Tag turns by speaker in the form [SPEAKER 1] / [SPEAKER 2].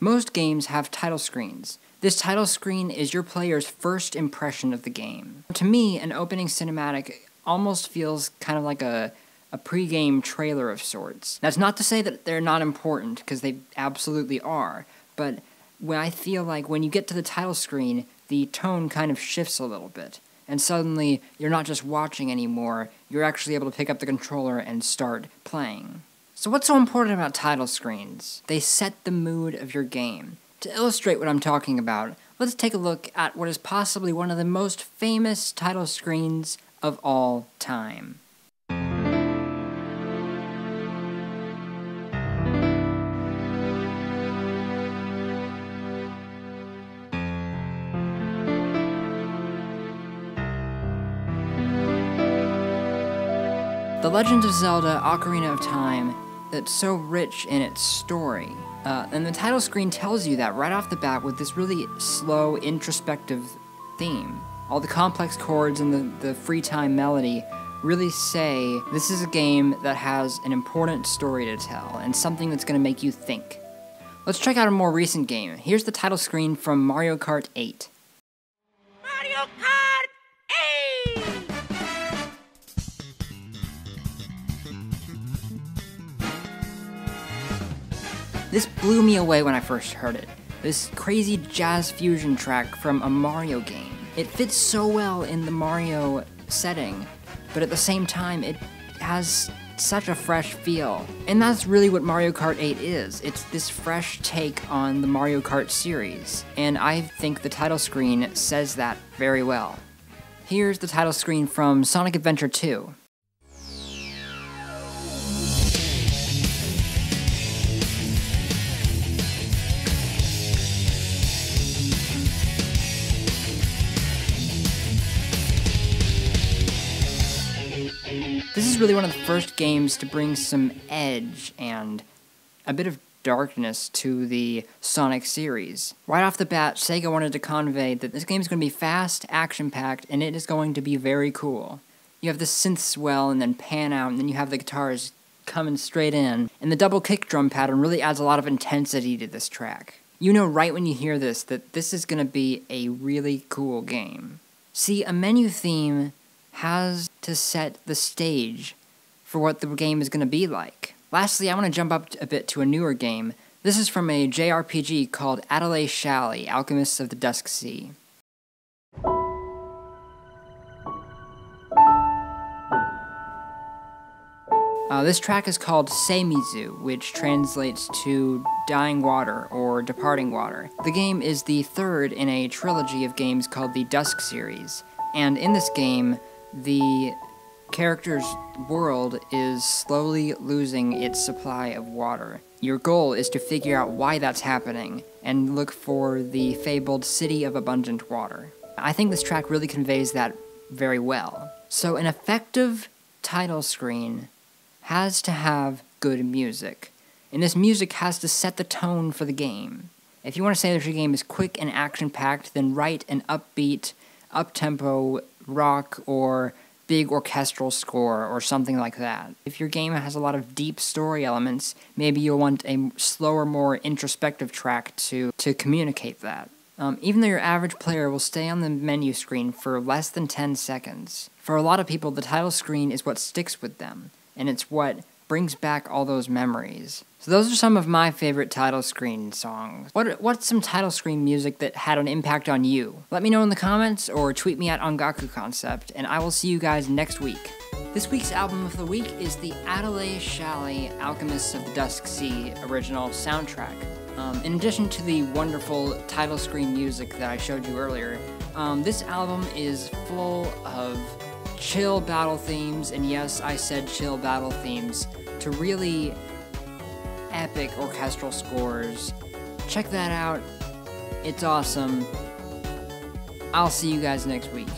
[SPEAKER 1] Most games have title screens. This title screen is your player's first impression of the game. To me, an opening cinematic almost feels kind of like a pre-game trailer of sorts. That's not to say that they're not important, because they absolutely are, but I feel like when you get to the title screen, the tone kind of shifts a little bit, and suddenly you're not just watching anymore, you're actually able to pick up the controller and start playing. So what's so important about title screens? They set the mood of your game. To illustrate what I'm talking about, let's take a look at what is possibly one of the most famous title screens of all time. The Legend of Zelda: Ocarina of Time, that's so rich in its story. And the title screen tells you that right off the bat with this really slow, introspective theme. All the complex chords and the free time melody really say this is a game that has an important story to tell and something that's going to make you think. Let's check out a more recent game. Here's the title screen from Mario Kart 8.
[SPEAKER 2] Mario Kart 8!
[SPEAKER 1] This blew me away when I first heard it. This crazy jazz fusion track from a Mario game. It fits so well in the Mario setting, but at the same time it has such a fresh feel. And that's really what Mario Kart 8 is. It's this fresh take on the Mario Kart series, and I think the title screen says that very well. Here's the title screen from Sonic Adventure 2. This is really one of the first games to bring some edge and a bit of darkness to the Sonic series. Right off the bat, Sega wanted to convey that this game is going to be fast, action-packed, and it is going to be very cool. You have the synth swell and then pan out, and then you have the guitars coming straight in, and the double kick drum pattern really adds a lot of intensity to this track. You know right when you hear this that this is going to be a really cool game. See, a menu theme has to set the stage for what the game is going to be like. Lastly, I want to jump up a bit to a newer game. This is from a JRPG called Adelaide Shally, Alchemists of the Dusk Sea. This track is called Seimizu, which translates to Dying Water or Departing Water. The game is the third in a trilogy of games called the Dusk series, and in this game, the character's world is slowly losing its supply of water. Your goal is to figure out why that's happening and look for the fabled City of Abundant Water. I think this track really conveys that very well. So an effective title screen has to have good music, and this music has to set the tone for the game. If you want to say that your game is quick and action-packed, then write an upbeat, up-tempo rock or big orchestral score or something like that. If your game has a lot of deep story elements, maybe you'll want a slower, more introspective track to communicate that. Even though your average player will stay on the menu screen for less than 10 seconds, for a lot of people the title screen is what sticks with them, and it's what brings back all those memories. So those are some of my favorite title screen songs. What's some title screen music that had an impact on you? Let me know in the comments or tweet me at Ongaku Concept, and I will see you guys next week. This week's album of the week is the Adelaide Shally Alchemists of the Dusk Sea original soundtrack. In addition to the wonderful title screen music that I showed you earlier, this album is full of chill battle themes, and yes, I said chill battle themes, to really epic orchestral scores. Check that out. It's awesome. I'll see you guys next week.